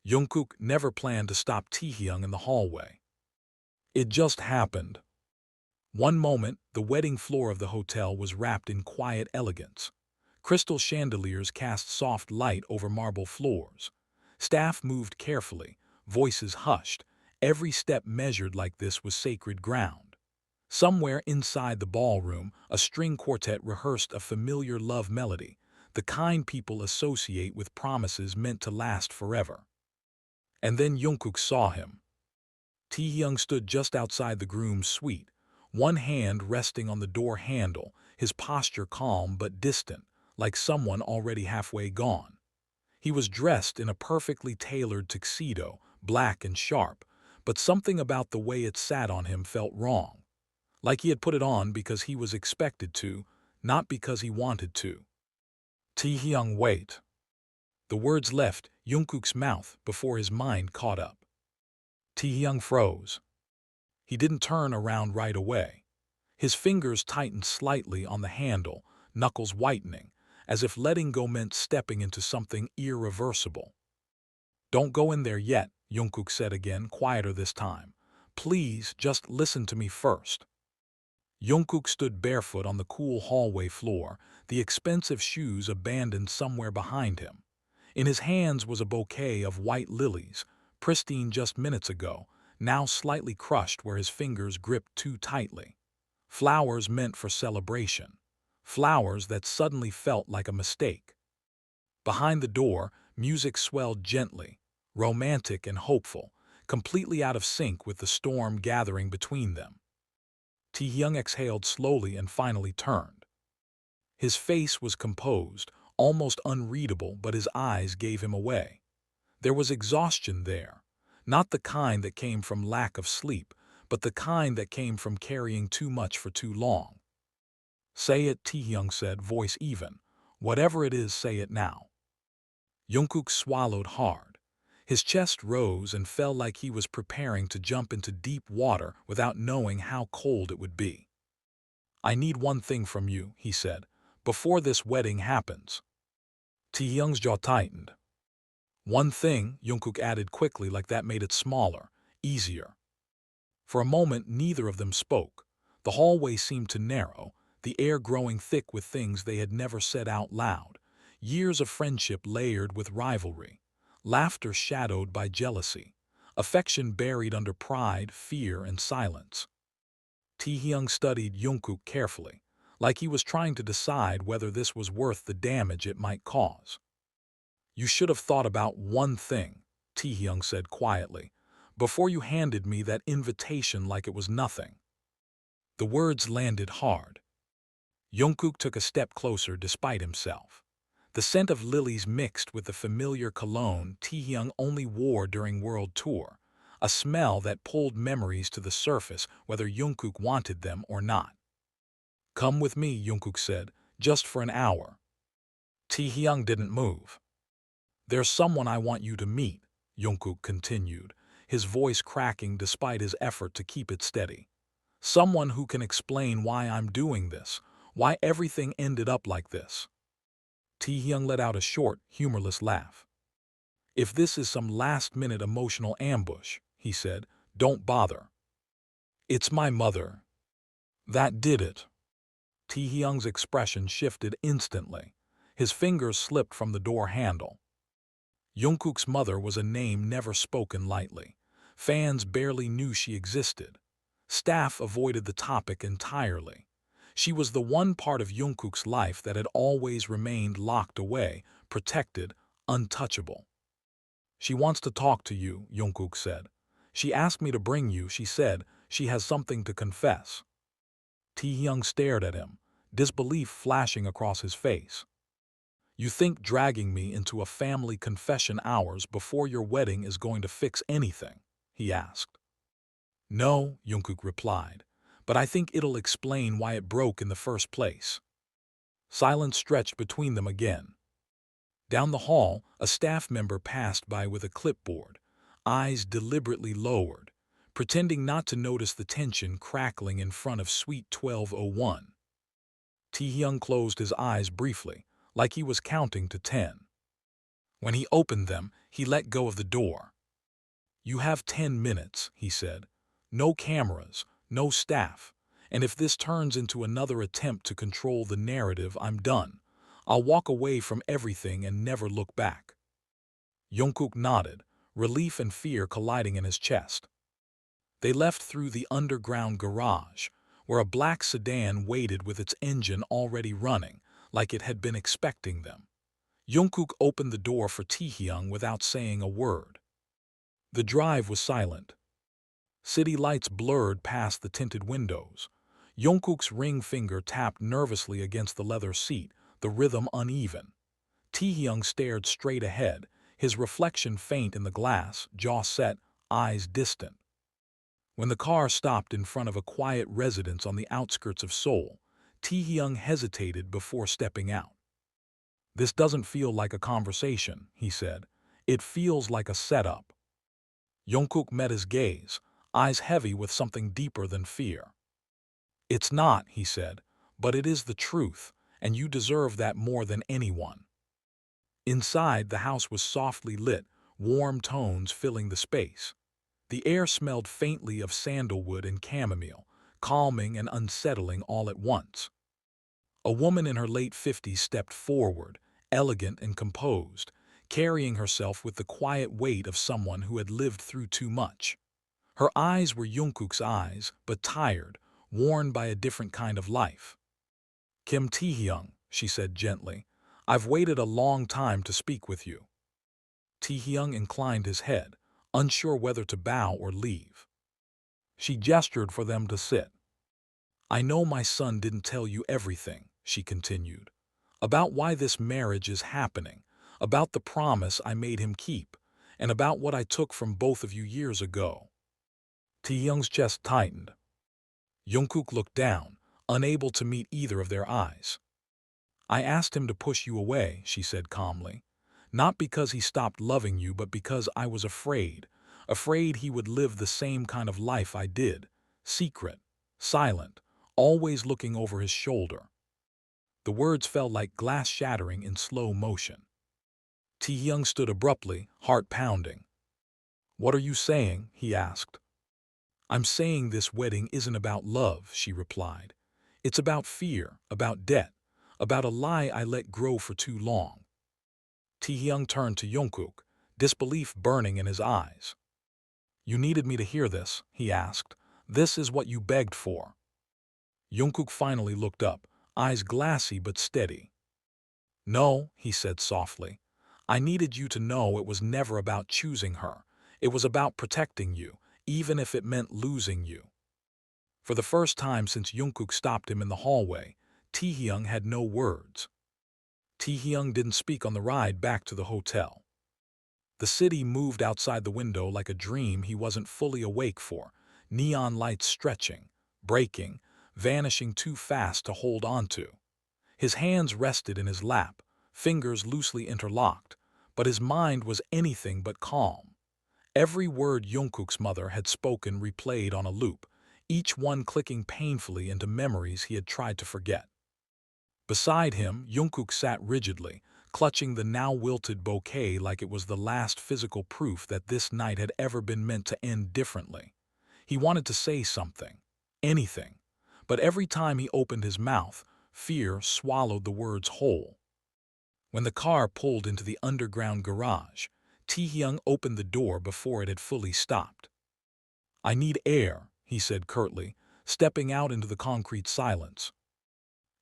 Jungkook never planned to stop Taehyung in the hallway. It just happened. One moment, the wedding floor of the hotel was wrapped in quiet elegance. Crystal chandeliers cast soft light over marble floors. Staff moved carefully, voices hushed, every step measured like this was sacred ground. Somewhere inside the ballroom, a string quartet rehearsed a familiar love melody, the kind people associate with promises meant to last forever. And then Jungkook saw him. Taehyung stood just outside the groom's suite, one hand resting on the door handle, his posture calm but distant, like someone already halfway gone. He was dressed in a perfectly tailored tuxedo, black and sharp, but something about the way it sat on him felt wrong. Like he had put it on because he was expected to, not because he wanted to. Taehyung, wait. The words left Jungkook's mouth before his mind caught up. Taehyung froze. He didn't turn around right away. His fingers tightened slightly on the handle, knuckles whitening, as if letting go meant stepping into something irreversible. Don't go in there yet, Jungkook said again, quieter this time. Please, just listen to me first. Jungkook stood barefoot on the cool hallway floor, the expensive shoes abandoned somewhere behind him. In his hands was a bouquet of white lilies, pristine just minutes ago, now slightly crushed where his fingers gripped too tightly. Flowers meant for celebration. Flowers that suddenly felt like a mistake. Behind the door, music swelled gently, romantic and hopeful, completely out of sync with the storm gathering between them. Taehyung exhaled slowly and finally turned. His face was composed, almost unreadable, but his eyes gave him away. There was exhaustion there, not the kind that came from lack of sleep, but the kind that came from carrying too much for too long. Say it, Taehyung said, voice even. Whatever it is, say it now. Jungkook swallowed hard. His chest rose and fell like he was preparing to jump into deep water without knowing how cold it would be. I need one thing from you, he said, before this wedding happens. Taehyung's jaw tightened. One thing, Jungkook added quickly like that made it smaller, easier. For a moment, neither of them spoke. The hallway seemed to narrow, the air growing thick with things they had never said out loud. Years of friendship layered with rivalry, laughter shadowed by jealousy, affection buried under pride, fear, and silence. Taehyung studied Jungkook carefully, like he was trying to decide whether this was worth the damage it might cause. You should have thought about one thing, Taehyung said quietly, before you handed me that invitation like it was nothing. The words landed hard. Jungkook took a step closer despite himself. The scent of lilies mixed with the familiar cologne Taehyung only wore during world tour, a smell that pulled memories to the surface whether Jungkook wanted them or not. Come with me, Jungkook said, just for an hour. Taehyung didn't move. There's someone I want you to meet, Jungkook continued, his voice cracking despite his effort to keep it steady. Someone who can explain why I'm doing this, why everything ended up like this. Taehyung let out a short, humorless laugh. If this is some last-minute emotional ambush, he said, don't bother. It's my mother. That did it. Taehyung's expression shifted instantly. His fingers slipped from the door handle. Jungkook's mother was a name never spoken lightly. Fans barely knew she existed. Staff avoided the topic entirely. She was the one part of Jungkook's life that had always remained locked away, protected, untouchable. She wants to talk to you, Jungkook said. She asked me to bring you, she said. She has something to confess. Taehyung stared at him, disbelief flashing across his face. You think dragging me into a family confession hours before your wedding is going to fix anything? He asked. No, Jungkook replied, but I think it'll explain why it broke in the first place. Silence stretched between them again. Down the hall, a staff member passed by with a clipboard, eyes deliberately lowered, pretending not to notice the tension crackling in front of Suite 1201. Taehyung closed his eyes briefly, like he was counting to 10. When he opened them, he let go of the door. "You have 10 minutes," he said. "No cameras, no staff. And if this turns into another attempt to control the narrative, I'm done. I'll walk away from everything and never look back." Jungkook nodded, relief and fear colliding in his chest. They left through the underground garage, where a black sedan waited with its engine already running, like it had been expecting them. Jungkook opened the door for Taehyung without saying a word. The drive was silent. City lights blurred past the tinted windows. Jungkook's ring finger tapped nervously against the leather seat, the rhythm uneven. Taehyung stared straight ahead, his reflection faint in the glass, jaw set, eyes distant. When the car stopped in front of a quiet residence on the outskirts of Seoul, Taehyung hesitated before stepping out. "This doesn't feel like a conversation," he said. "It feels like a setup." Jungkook met his gaze, eyes heavy with something deeper than fear. "It's not," he said, "but it is the truth, and you deserve that more than anyone." Inside, the house was softly lit, warm tones filling the space. The air smelled faintly of sandalwood and chamomile, calming and unsettling all at once. A woman in her late 50s stepped forward, elegant and composed, carrying herself with the quiet weight of someone who had lived through too much. Her eyes were Jungkook's eyes, but tired, worn by a different kind of life. "Kim Taehyung," she said gently, "I've waited a long time to speak with you." Taehyung inclined his head, unsure whether to bow or leave. She gestured for them to sit. "I know my son didn't tell you everything," she continued, "about why this marriage is happening, about the promise I made him keep, and about what I took from both of you years ago." Taehyung's chest tightened. Jungkook looked down, unable to meet either of their eyes. "I asked him to push you away," she said calmly. "Not because he stopped loving you, but because I was afraid he would live the same kind of life I did, secret, silent, always looking over his shoulder." The words fell like glass shattering in slow motion. Taehyung stood abruptly, heart pounding. "What are you saying?" he asked. "I'm saying this wedding isn't about love," she replied. "It's about fear, about debt, about a lie I let grow for too long." Taehyung turned to Jungkook, disbelief burning in his eyes. "You needed me to hear this?" he asked. "This is what you begged for?" Jungkook finally looked up, eyes glassy but steady. "No," he said softly. "I needed you to know it was never about choosing her. It was about protecting you, even if it meant losing you." For the first time since Jungkook stopped him in the hallway, Taehyung had no words. Taehyung didn't speak on the ride back to the hotel. The city moved outside the window like a dream he wasn't fully awake for, neon lights stretching, breaking, vanishing too fast to hold on to. His hands rested in his lap, fingers loosely interlocked, but his mind was anything but calm. Every word Jungkook's mother had spoken replayed on a loop, each one clicking painfully into memories he had tried to forget. Beside him, Jungkook sat rigidly, clutching the now wilted bouquet like it was the last physical proof that this night had ever been meant to end differently. He wanted to say something, anything, but every time he opened his mouth, fear swallowed the words whole. When the car pulled into the underground garage, Taehyung opened the door before it had fully stopped. "I need air," he said curtly, stepping out into the concrete silence.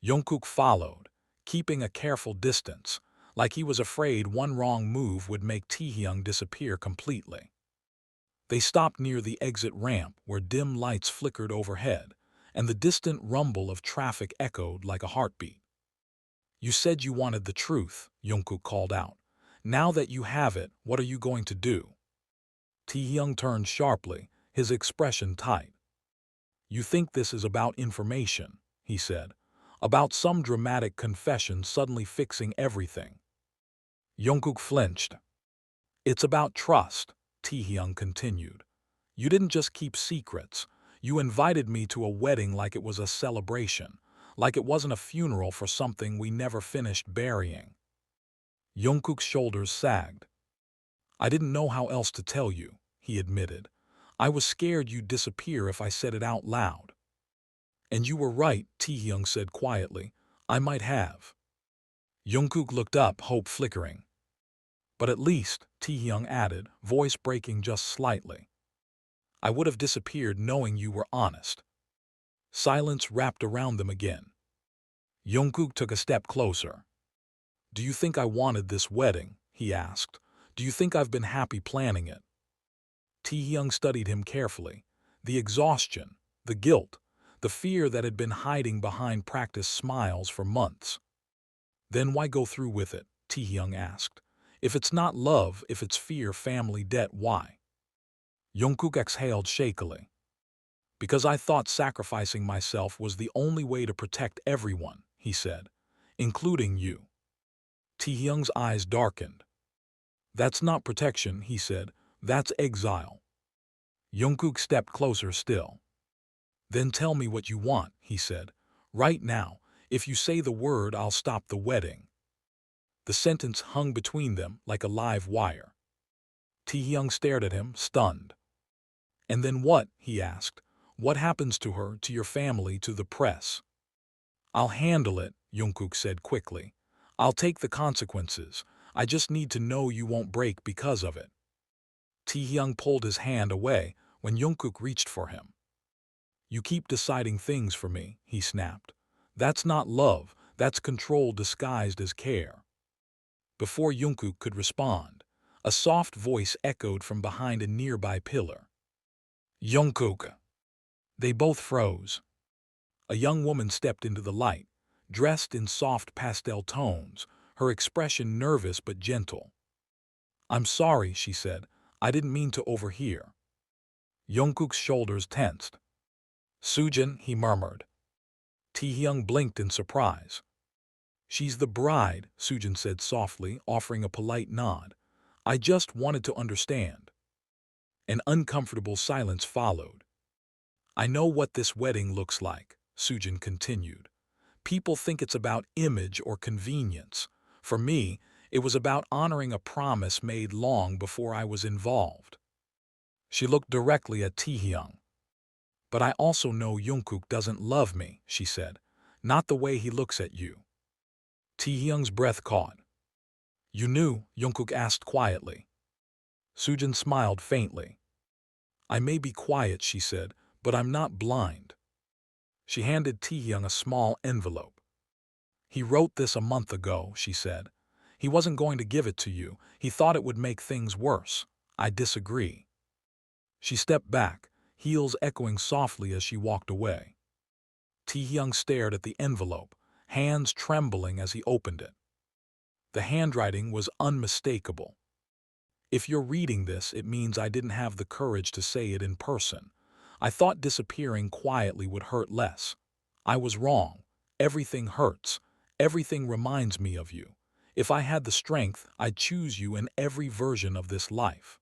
Jungkook followed, keeping a careful distance, like he was afraid one wrong move would make Taehyung disappear completely. They stopped near the exit ramp where dim lights flickered overhead, and the distant rumble of traffic echoed like a heartbeat. "You said you wanted the truth," Jungkook called out. "Now that you have it, what are you going to do?" Taehyung turned sharply, his expression tight. "You think this is about information," he said. "About some dramatic confession suddenly fixing everything." Jungkook flinched. "It's about trust," Taehyung continued. "You didn't just keep secrets. You invited me to a wedding like it was a celebration, like it wasn't a funeral for something we never finished burying." Jungkook's shoulders sagged. I didn't know how else to tell you, he admitted. I was scared you'd disappear if I said it out loud. And you were right, Taehyung said quietly. I might have. Jungkook looked up, hope flickering. But at least, Taehyung added, voice breaking just slightly, I would have disappeared knowing you were honest. Silence wrapped around them again. Jungkook took a step closer. Do you think I wanted this wedding? He asked. Do you think I've been happy planning it? Taehyung studied him carefully. The exhaustion, the guilt, the fear that had been hiding behind practiced smiles for months. Then why go through with it? Taehyung asked. If it's not love, if it's fear, family debt, why? Jungkook exhaled shakily. Because I thought sacrificing myself was the only way to protect everyone, he said, including you. Taehyung's eyes darkened. That's not protection, he said. That's exile. Jungkook stepped closer still. Then tell me what you want, he said. Right now, if you say the word, I'll stop the wedding. The sentence hung between them like a live wire. Taehyung stared at him, stunned. And then what? He asked. What happens to her, to your family, to the press? I'll handle it, Jungkook said quickly. I'll take the consequences. I just need to know you won't break because of it. Taehyung pulled his hand away when Jungkook reached for him. You keep deciding things for me, he snapped. That's not love, that's control disguised as care. Before Jungkook could respond, a soft voice echoed from behind a nearby pillar. Jungkook. They both froze. A young woman stepped into the light, dressed in soft pastel tones, her expression nervous but gentle. I'm sorry, she said. I didn't mean to overhear. Jungkook's shoulders tensed. Sujin, he murmured. Taehyung blinked in surprise. She's the bride, Sujin said softly, offering a polite nod. I just wanted to understand. An uncomfortable silence followed. I know what this wedding looks like, Sujin continued. People think it's about image or convenience. For me, it was about honoring a promise made long before I was involved. She looked directly at Taehyung. But I also know Jungkook doesn't love me, she said. Not the way he looks at you. Taehyung's breath caught. You knew? Jungkook asked quietly. Sujin smiled faintly. I may be quiet, she said, but I'm not blind. She handed Taehyung a small envelope. He wrote this a month ago, she said. He wasn't going to give it to you. He thought it would make things worse. I disagree. She stepped back, heels echoing softly as she walked away. Taehyung stared at the envelope, hands trembling as he opened it. The handwriting was unmistakable. If you're reading this, it means I didn't have the courage to say it in person. I thought disappearing quietly would hurt less. I was wrong. Everything hurts. Everything reminds me of you. If I had the strength, I'd choose you in every version of this life.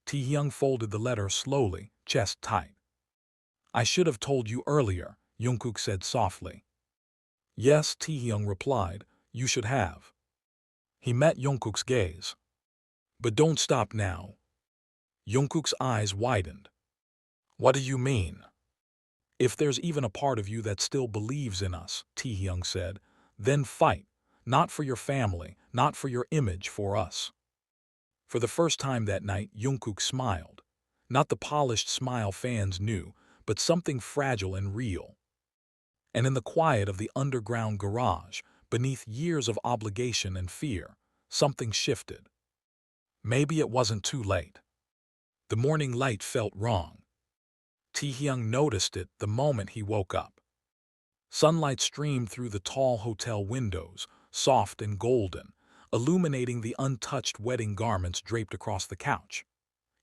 Taehyung folded the letter slowly, chest tight. I should have told you earlier, Jungkook said softly. Yes, Taehyung replied, you should have. He met Jungkook's gaze. But don't stop now. Jungkook's eyes widened. What do you mean? If there's even a part of you that still believes in us, Taehyung said, then fight. Not for your family, not for your image, for us. For the first time that night, Jungkook smiled. Not the polished smile fans knew, but something fragile and real. And in the quiet of the underground garage, beneath years of obligation and fear, something shifted. Maybe it wasn't too late. The morning light felt wrong. Taehyung noticed it the moment he woke up. Sunlight streamed through the tall hotel windows, soft and golden, illuminating the untouched wedding garments draped across the couch.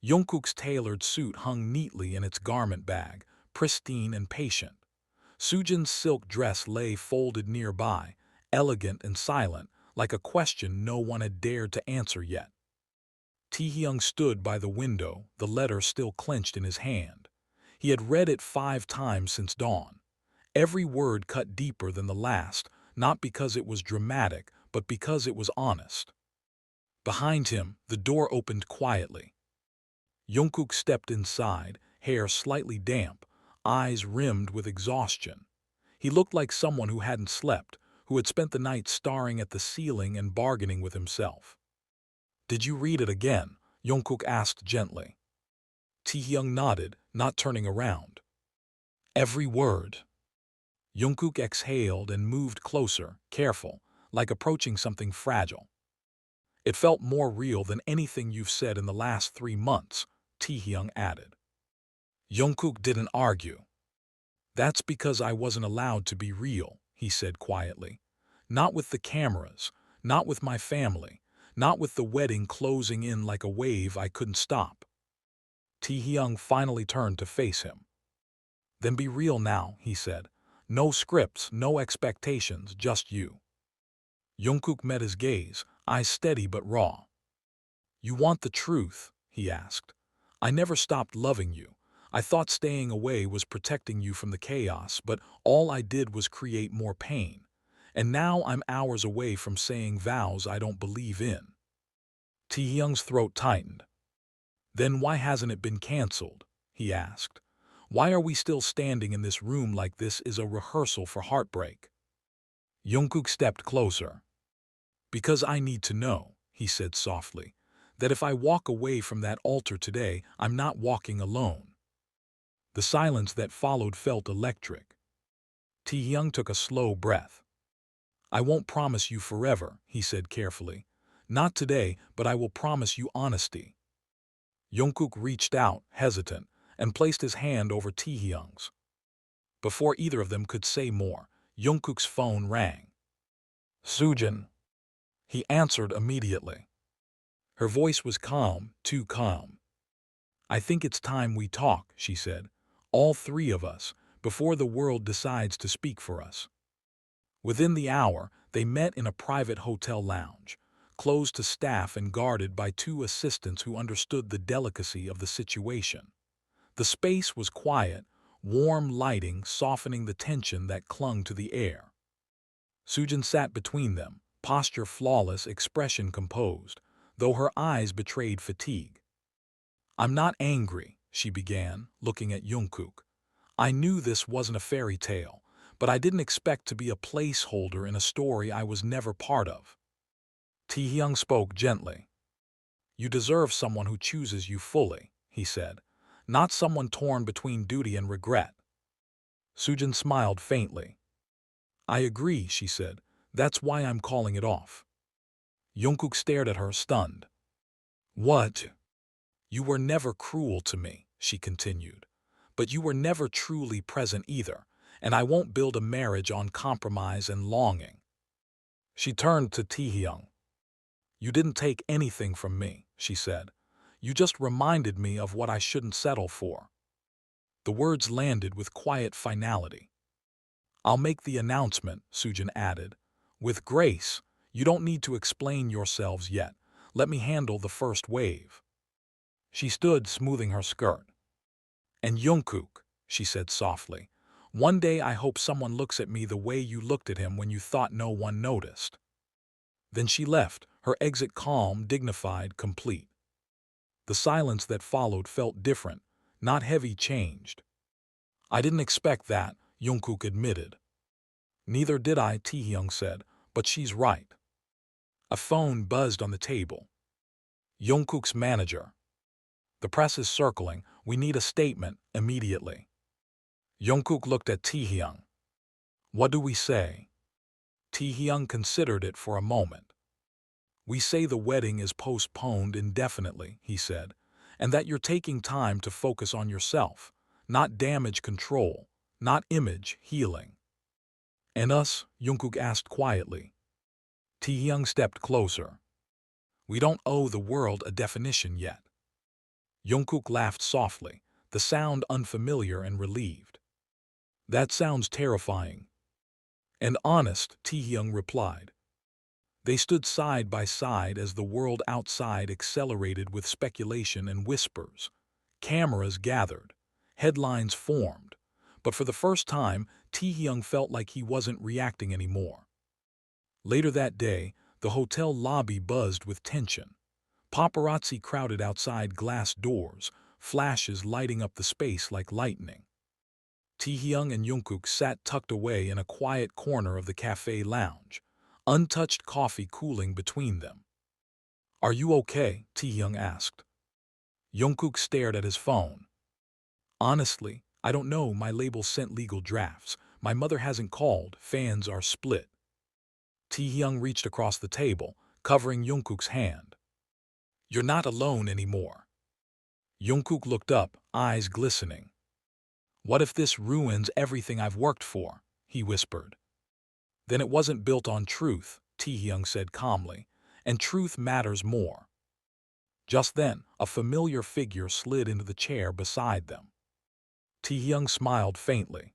Jungkook's tailored suit hung neatly in its garment bag, pristine and patient. Sujin's silk dress lay folded nearby, elegant and silent, like a question no one had dared to answer yet. Taehyung stood by the window, the letter still clenched in his hand. He had read it 5 times since dawn. Every word cut deeper than the last, not because it was dramatic, but because it was honest. Behind him, the door opened quietly. Jungkook stepped inside, hair slightly damp, eyes rimmed with exhaustion. He looked like someone who hadn't slept, who had spent the night staring at the ceiling and bargaining with himself. "Did you read it again?" Jungkook asked gently. Taehyung nodded, not turning around. "Every word." Jungkook exhaled and moved closer, careful, like approaching something fragile. "It felt more real than anything you've said in the last 3 months," Taehyung added. Jungkook didn't argue. "That's because I wasn't allowed to be real," he said quietly. "Not with the cameras, not with my family, not with the wedding closing in like a wave I couldn't stop." Taehyung finally turned to face him. "Then be real now," he said. "No scripts, no expectations, just you." Jungkook met his gaze, eyes steady but raw. "You want the truth?" he asked. "I never stopped loving you. I thought staying away was protecting you from the chaos, but all I did was create more pain. And now I'm hours away from saying vows I don't believe in." Taehyung's throat tightened. "Then why hasn't it been canceled?" he asked. "Why are we still standing in this room like this is a rehearsal for heartbreak?" Jungkook stepped closer. "Because I need to know," he said softly, "that if I walk away from that altar today, I'm not walking alone." The silence that followed felt electric. Taehyung took a slow breath. "I won't promise you forever," he said carefully. "Not today, but I will promise you honesty." Jungkook reached out, hesitant, and placed his hand over Taehyung's. Before either of them could say more, Jungkook's phone rang. "Sujin." He answered immediately. Her voice was calm, too calm. "I think it's time we talk," she said. "All three of us, before the world decides to speak for us." Within the hour, they met in a private hotel lounge, closed to staff and guarded by 2 assistants who understood the delicacy of the situation. The space was quiet, warm lighting softening the tension that clung to the air. Sujin sat between them, posture flawless, expression composed, though her eyes betrayed fatigue. "I'm not angry," she began, looking at Jungkook. "I knew this wasn't a fairy tale, but I didn't expect to be a placeholder in a story I was never part of." Taehyung spoke gently. "You deserve someone who chooses you fully," he said, "not someone torn between duty and regret." Sujin smiled faintly. "I agree," she said. "That's why I'm calling it off." Jungkook stared at her, stunned. "What?" "You were never cruel to me," she continued. "But you were never truly present either, and I won't build a marriage on compromise and longing." She turned to Taehyung. "You didn't take anything from me," she said. "You just reminded me of what I shouldn't settle for." The words landed with quiet finality. "I'll make the announcement," Sujin added. "With grace. You don't need to explain yourselves yet. Let me handle the first wave." She stood, smoothing her skirt. "And Jungkook," she said softly, "one day I hope someone looks at me the way you looked at him when you thought no one noticed." Then she left, her exit calm, dignified, complete. The silence that followed felt different, not heavy, changed. "I didn't expect that," Jungkook admitted. "Neither did I," Taehyung said, "but she's right." A phone buzzed on the table. Jungkook's manager. "The press is circling. We need a statement, immediately." Jungkook looked at Taehyung. "What do we say?" Taehyung considered it for a moment. "We say the wedding is postponed indefinitely," he said, "and that you're taking time to focus on yourself, not damage control, not image healing." "And us?" Jungkook asked quietly. Taehyung stepped closer. "We don't owe the world a definition yet." Jungkook laughed softly, the sound unfamiliar and relieved. "That sounds terrifying." "And honest," Taehyung replied. They stood side by side as the world outside accelerated with speculation and whispers. Cameras gathered. Headlines formed. But for the first time, Taehyung felt like he wasn't reacting anymore. Later that day, The hotel lobby buzzed with tension. Paparazzi crowded outside glass doors, flashes lighting up the space like lightning. Taehyung and Jungkook sat tucked away in a quiet corner of the cafe lounge, untouched coffee cooling between them. "Are you okay?" Taehyung asked. Jungkook stared at his phone. "Honestly, I don't know. My label sent legal drafts. My mother hasn't called. Fans are split." Taehyung reached across the table, covering Jungkook's hand. "You're not alone anymore." Jungkook looked up, eyes glistening. "What if this ruins everything I've worked for?" he whispered. "Then it wasn't built on truth," Taehyung said calmly, "and truth matters more." Just then, a familiar figure slid into the chair beside them. Taehyung smiled faintly.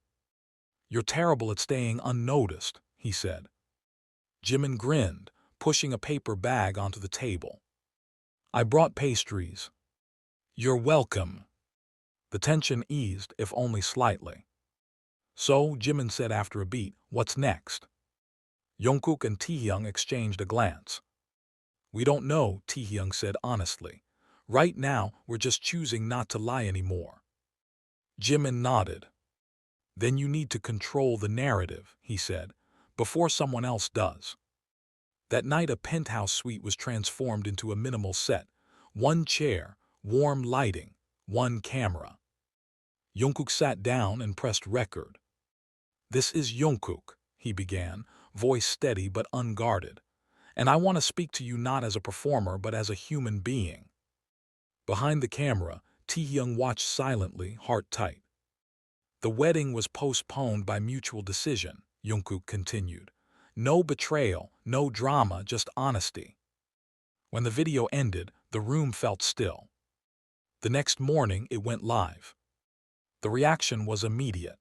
"You're terrible at staying unnoticed," he said. Jimin grinned, pushing a paper bag onto the table. "I brought pastries." "You're welcome." The tension eased, if only slightly. "So," Jimin said after a beat, "what's next?" Jungkook and Taehyung exchanged a glance. "We don't know," Taehyung said honestly. "Right now, we're just choosing not to lie anymore." Jimin nodded. "Then you need to control the narrative," he said, "before someone else does." That night, a penthouse suite was transformed into a minimal set. One chair, warm lighting, one camera. Jungkook sat down and pressed record. "This is Jungkook," he began, voice steady but unguarded. "And I want to speak to you not as a performer but as a human being." Behind the camera, Taehyung watched silently, heart tight. "The wedding was postponed by mutual decision," Jungkook continued. "No betrayal, no drama, just honesty." When the video ended, the room felt still. The next morning, it went live. The reaction was immediate.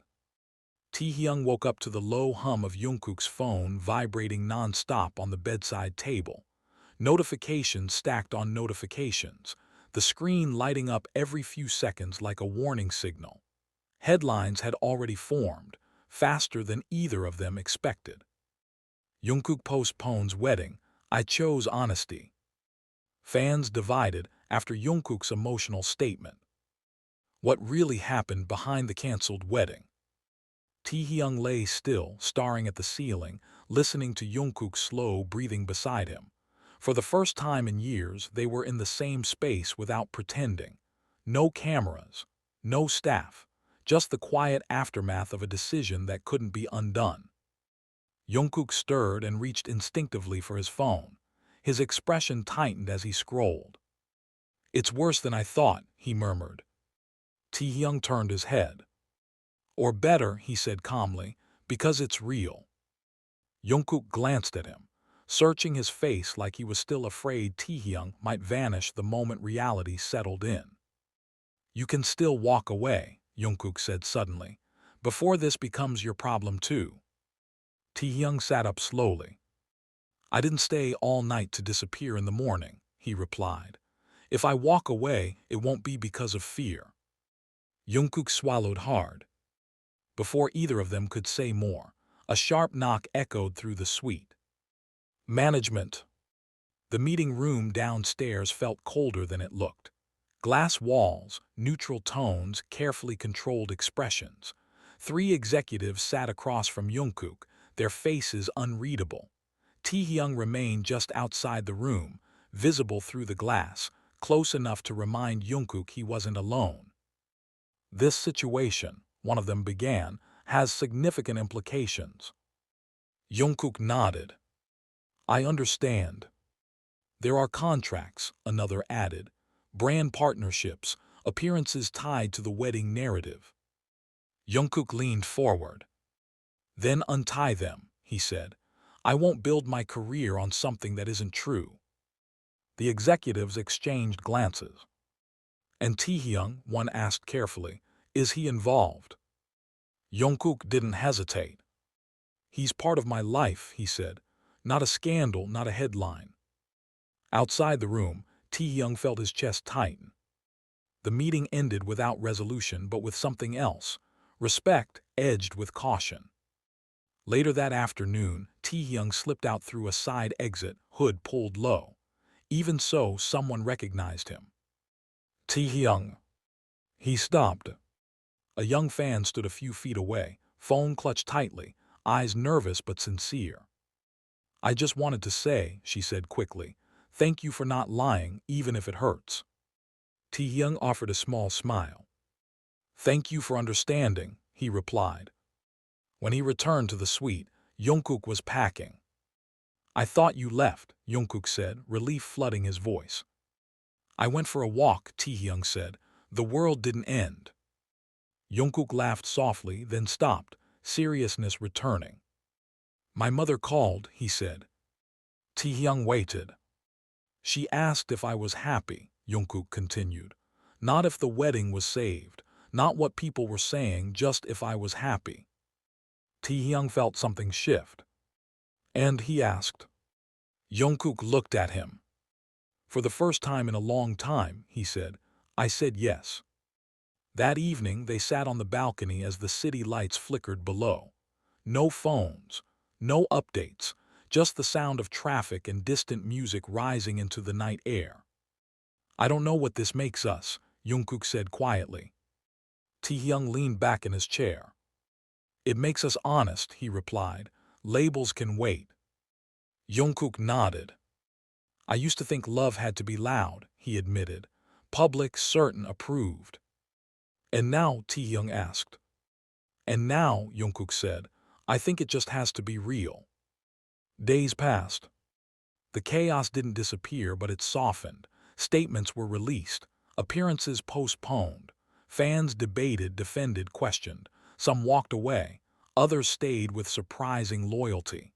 Taehyung woke up to the low hum of Jungkook's phone vibrating non-stop on the bedside table. Notifications stacked on notifications, the screen lighting up every few seconds like a warning signal. Headlines had already formed, faster than either of them expected. "Jungkook postpones wedding. I chose honesty." Fans divided after Jungkook's emotional statement. What really happened behind the cancelled wedding? Taehyung lay still, staring at the ceiling, listening to Jungkook's slow breathing beside him. For the first time in years, they were in the same space without pretending. No cameras, no staff, just the quiet aftermath of a decision that couldn't be undone. Jungkook stirred and reached instinctively for his phone. His expression tightened as he scrolled. "It's worse than I thought," he murmured. Taehyung turned his head. "Or better," he said calmly, "because it's real." Jungkook glanced at him, searching his face like he was still afraid Taehyung might vanish the moment reality settled in. "You can still walk away," Jungkook said suddenly, "before this becomes your problem too." Taehyung sat up slowly. "I didn't stay all night to disappear in the morning," he replied. "If I walk away, it won't be because of fear." Jungkook swallowed hard. Before either of them could say more, a sharp knock echoed through the suite. "Management." The meeting room downstairs felt colder than it looked. Glass walls, neutral tones, carefully controlled expressions. Three executives sat across from Jungkook, their faces unreadable. Taehyung remained just outside the room, visible through the glass, close enough to remind Jungkook he wasn't alone. "This situation," one of them began, "has significant implications." Jungkook nodded. "I understand." "There are contracts," another added, "brand partnerships, appearances tied to the wedding narrative." Jungkook leaned forward. "Then untie them," he said. "I won't build my career on something that isn't true." The executives exchanged glances. "And Taehyung," one asked carefully, "is he involved?" Jungkook didn't hesitate. "He's part of my life," he said. "Not a scandal, not a headline." Outside the room, Taehyung felt his chest tighten. The meeting ended without resolution but with something else, respect edged with caution. Later that afternoon, Taehyung slipped out through a side exit, hood pulled low. Even so, someone recognized him. Taehyung. He stopped. A young fan stood a few feet away, phone clutched tightly, eyes nervous but sincere. I just wanted to say, she said quickly, thank you for not lying, even if it hurts. Taehyung offered a small smile. Thank you for understanding, he replied. When he returned to the suite, Jungkook was packing. I thought you left, Jungkook said, relief flooding his voice. I went for a walk, Taehyung said. The world didn't end. Jungkook laughed softly, then stopped, seriousness returning. My mother called, he said. Taehyung waited. She asked if I was happy, Jungkook continued. Not if the wedding was saved, not what people were saying, just if I was happy. Taehyung felt something shift. And he asked. Jungkook looked at him. For the first time in a long time, he said, I said yes. That evening they sat on the balcony as the city lights flickered below. No phones, no updates, just the sound of traffic and distant music rising into the night air. I don't know what this makes us, Jungkook said quietly. Taehyung leaned back in his chair. It makes us honest, he replied. Labels can wait. Jungkook nodded. I used to think love had to be loud, he admitted. Public, certain, approved. And now, Taehyung asked. And now, Jungkook said, I think it just has to be real. Days passed. The chaos didn't disappear, but it softened. Statements were released. Appearances postponed. Fans debated, defended, questioned. Some walked away. Others stayed with surprising loyalty.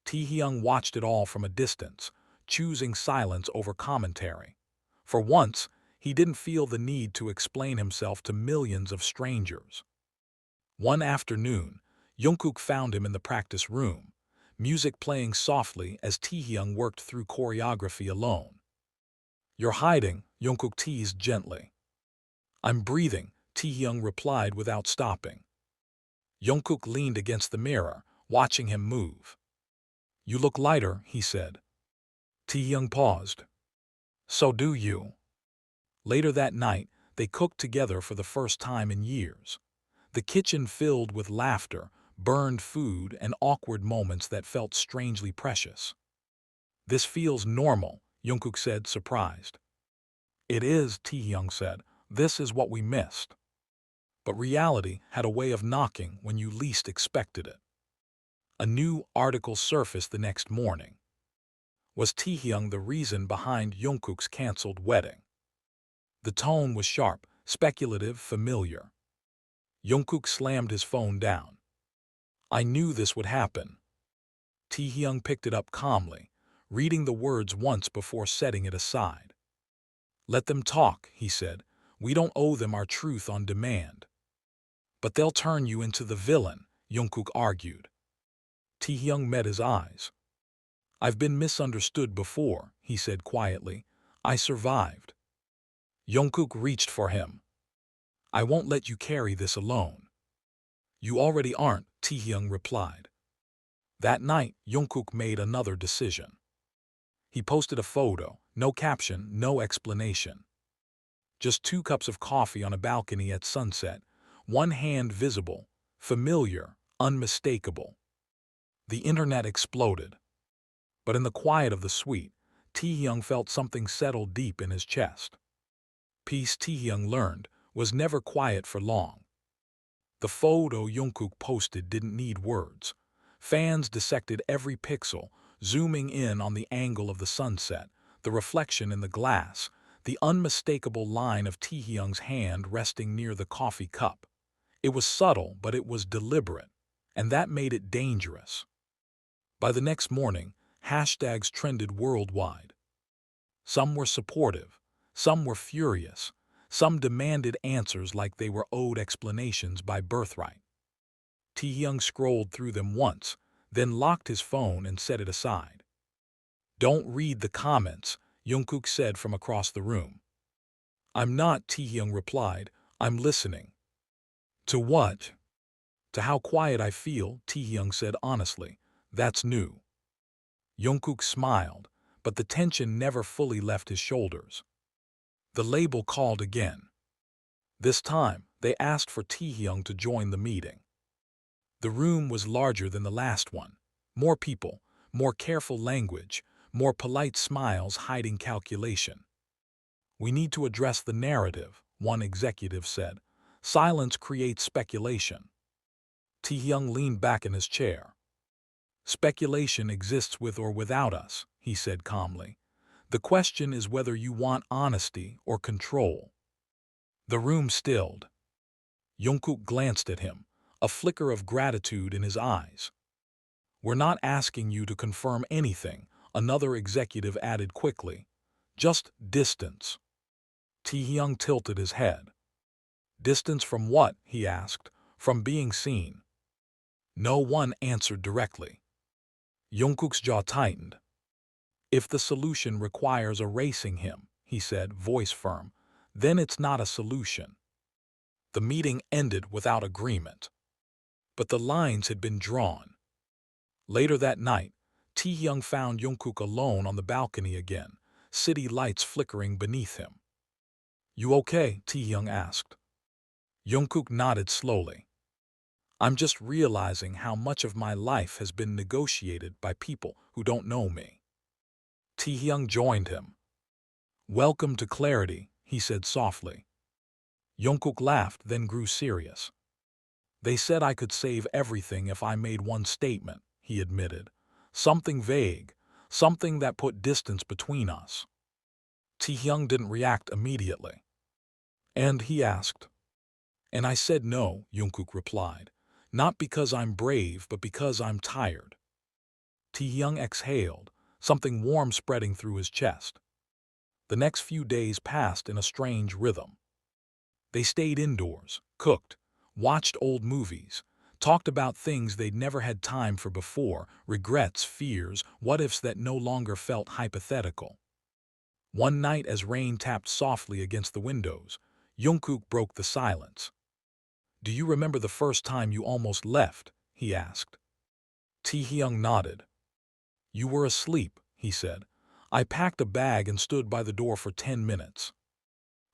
Taehyung watched it all from a distance, choosing silence over commentary. For once, he didn't feel the need to explain himself to millions of strangers. One afternoon, Jungkook found him in the practice room, music playing softly as Taehyung worked through choreography alone. You're hiding, Jungkook teased gently. I'm breathing, Taehyung replied without stopping. Jungkook leaned against the mirror, watching him move. You look lighter, he said. Taehyung paused. So do you. Later that night, they cooked together for the first time in years. The kitchen filled with laughter, burned food, and awkward moments that felt strangely precious. This feels normal, Jungkook said, surprised. It is, Taehyung said. This is what we missed. But reality had a way of knocking when you least expected it. A new article surfaced the next morning. Was Taehyung the reason behind Jungkook's cancelled wedding? The tone was sharp, speculative, familiar. Jungkook slammed his phone down. I knew this would happen. Taehyung picked it up calmly, reading the words once before setting it aside. Let them talk, he said. We don't owe them our truth on demand. But they'll turn you into the villain, Jungkook argued. Taehyung met his eyes. I've been misunderstood before, he said quietly. I survived. Jungkook reached for him. I won't let you carry this alone. You already aren't, Taehyung replied. That night, Jungkook made another decision. He posted a photo, no caption, no explanation. Just 2 cups of coffee on a balcony at sunset, one hand visible, familiar, unmistakable. The internet exploded. But in the quiet of the suite, Taehyung felt something settle deep in his chest. Peace, Taehyung learned, was never quiet for long. The photo Jungkook posted didn't need words. Fans dissected every pixel, zooming in on the angle of the sunset, the reflection in the glass, the unmistakable line of Taehyung's hand resting near the coffee cup. It was subtle, but it was deliberate, and that made it dangerous. By the next morning, hashtags trended worldwide. Some were supportive, some were furious, some demanded answers like they were owed explanations by birthright. Taehyung scrolled through them once, then locked his phone and set it aside. Don't read the comments, Jungkook said from across the room. I'm not, Taehyung replied. I'm listening. To what? To how quiet I feel, Taehyung said honestly. That's new. Jungkook smiled, but the tension never fully left his shoulders. The label called again. This time, they asked for Taehyung to join the meeting. The room was larger than the last one. More people, more careful language, more polite smiles hiding calculation. We need to address the narrative, one executive said. Silence creates speculation. Taehyung leaned back in his chair. Speculation exists with or without us, he said calmly. The question is whether you want honesty or control. The room stilled. Jungkook glanced at him, a flicker of gratitude in his eyes. We're not asking you to confirm anything, another executive added quickly. Just distance. Taehyung tilted his head. Distance from what? He asked. From being seen. No one answered directly. Jungkook's jaw tightened. If the solution requires erasing him, he said, voice firm, then it's not a solution. The meeting ended without agreement. But the lines had been drawn. Later that night, Taehyung found Jungkook alone on the balcony again, city lights flickering beneath him. You okay? Taehyung asked. Jungkook nodded slowly. I'm just realizing how much of my life has been negotiated by people who don't know me. Taehyung joined him. Welcome to clarity, he said softly. Jungkook laughed, then grew serious. They said I could save everything if I made one statement, he admitted. Something vague, something that put distance between us. Taehyung didn't react immediately. And he asked. And I said no, Jungkook replied. Not because I'm brave, but because I'm tired. Taehyung exhaled, something warm spreading through his chest. The next few days passed in a strange rhythm. They stayed indoors, cooked, watched old movies, talked about things they'd never had time for before, regrets, fears, what-ifs that no longer felt hypothetical. One night as rain tapped softly against the windows, Jungkook broke the silence. Do you remember the first time you almost left? He asked. Taehyung nodded. You were asleep, he said. I packed a bag and stood by the door for 10 minutes.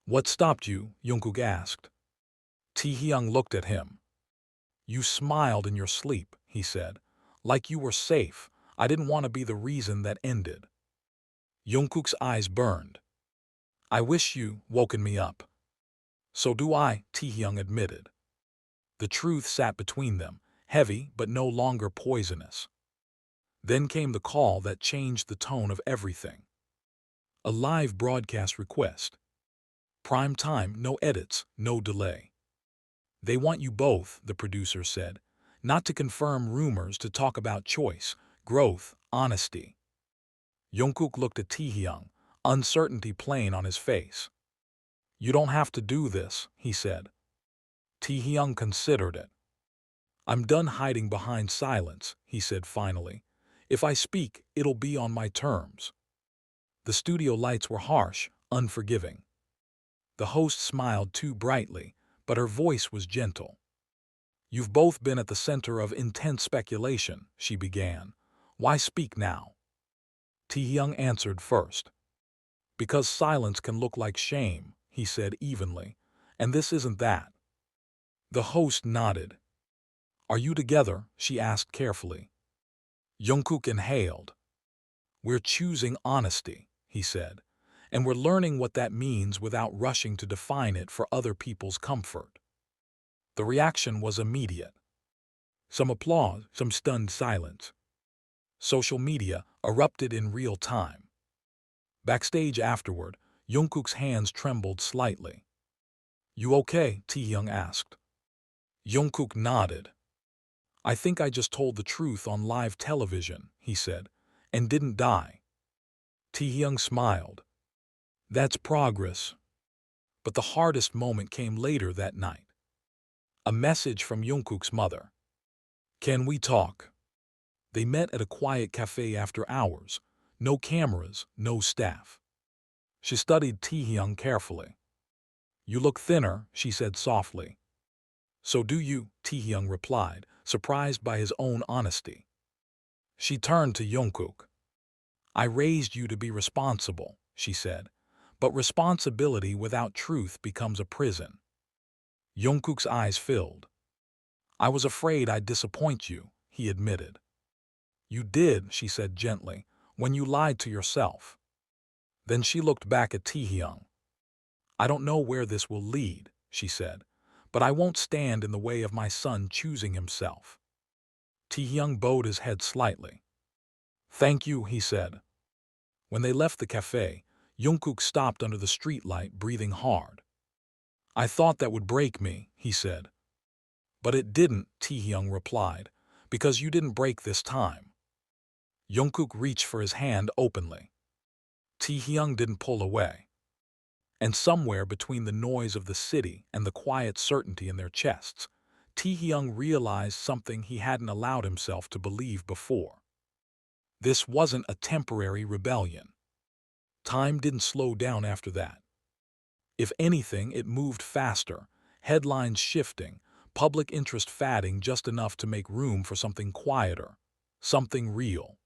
What stopped you? Jungkook asked. Taehyung looked at him. You smiled in your sleep, he said. Like you were safe. I didn't want to be the reason that ended. Jungkook's eyes burned. I wish you woken me up. So do I, Taehyung admitted. The truth sat between them, heavy but no longer poisonous. Then came the call that changed the tone of everything. A live broadcast request. Prime time, no edits, no delay. They want you both, the producer said, not to confirm rumors, to talk about choice, growth, honesty. Jungkook looked at Taehyung, uncertainty plain on his face. You don't have to do this, he said. Taehyung considered it. I'm done hiding behind silence, he said finally. If I speak, it'll be on my terms. The studio lights were harsh, unforgiving. The host smiled too brightly, but her voice was gentle. You've both been at the center of intense speculation, she began. Why speak now? Taehyung answered first. Because silence can look like shame, he said evenly, and this isn't that. The host nodded. Are you together? She asked carefully. Jungkook inhaled. We're choosing honesty, he said, and we're learning what that means without rushing to define it for other people's comfort. The reaction was immediate. Some applause, some stunned silence. Social media erupted in real time. Backstage afterward, Jungkook's hands trembled slightly. You okay? Taehyung asked. Jungkook nodded. I think I just told the truth on live television, he said, and didn't die. Taehyung smiled. That's progress. But the hardest moment came later that night. A message from Jungkook's mother. Can we talk? They met at a quiet cafe after hours. No cameras, no staff. She studied Taehyung carefully. You look thinner, she said softly. So do you, Taehyung replied, surprised by his own honesty. She turned to Jungkook. I raised you to be responsible, she said, but responsibility without truth becomes a prison. Jungkook's eyes filled. I was afraid I'd disappoint you, he admitted. You did, she said gently, when you lied to yourself. Then she looked back at Taehyung. I don't know where this will lead, she said, but I won't stand in the way of my son choosing himself. Taehyung bowed his head slightly. Thank you, he said. When they left the cafe, Jungkook stopped under the streetlight, breathing hard. I thought that would break me, he said. But it didn't, Taehyung replied, because you didn't break this time. Jungkook reached for his hand openly. Taehyung didn't pull away. And somewhere between the noise of the city and the quiet certainty in their chests, Taehyung realized something he hadn't allowed himself to believe before. This wasn't a temporary rebellion. Time didn't slow down after that. If anything, it moved faster, headlines shifting, public interest fading just enough to make room for something quieter, something real.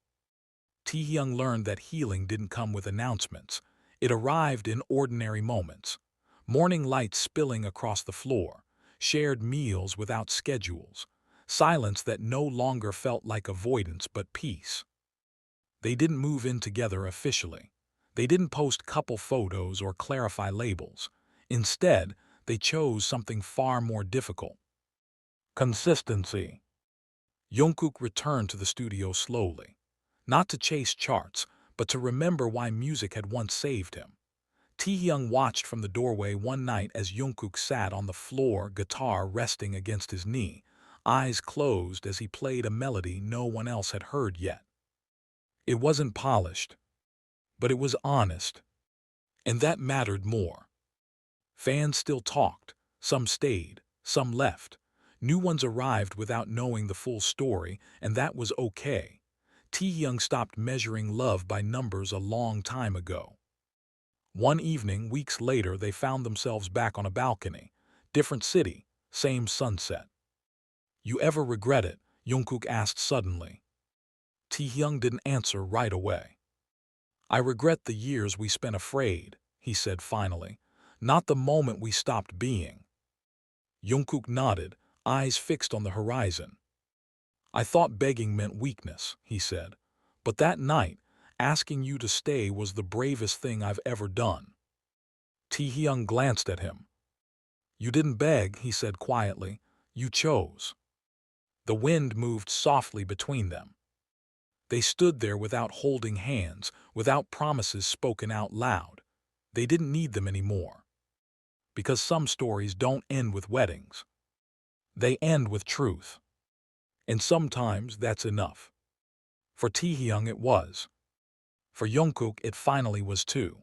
Taehyung learned that healing didn't come with announcements. It arrived in ordinary moments. Morning light spilling across the floor, shared meals without schedules, silence that no longer felt like avoidance but peace. They didn't move in together officially. They didn't post couple photos or clarify labels. Instead, they chose something far more difficult. Consistency. Jungkook returned to the studio slowly. Not to chase charts, but to remember why music had once saved him. Taehyung watched from the doorway one night as Jungkook sat on the floor, guitar resting against his knee, eyes closed as he played a melody no one else had heard yet. It wasn't polished, but it was honest, and that mattered more. Fans still talked, some stayed, some left. New ones arrived without knowing the full story, and that was okay. Taehyung stopped measuring love by numbers a long time ago. One evening, weeks later, they found themselves back on a balcony. Different city, same sunset. You ever regret it? Jungkook asked suddenly. Taehyung didn't answer right away. I regret the years we spent afraid, he said finally, not the moment we stopped being. Jungkook nodded, eyes fixed on the horizon. I thought begging meant weakness, he said, but that night, asking you to stay was the bravest thing I've ever done. Taehyung glanced at him. You didn't beg, he said quietly. You chose. The wind moved softly between them. They stood there without holding hands, without promises spoken out loud. They didn't need them anymore. Because some stories don't end with weddings. They end with truth. And sometimes that's enough. For Taehyung it was. For Jungkook it finally was too.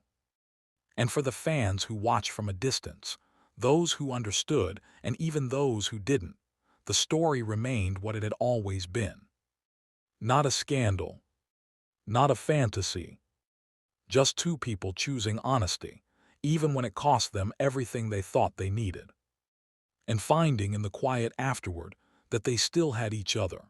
And for the fans who watched from a distance, those who understood and even those who didn't, the story remained what it had always been. Not a scandal. Not a fantasy. Just two people choosing honesty, even when it cost them everything they thought they needed. And finding in the quiet afterward that they still had each other.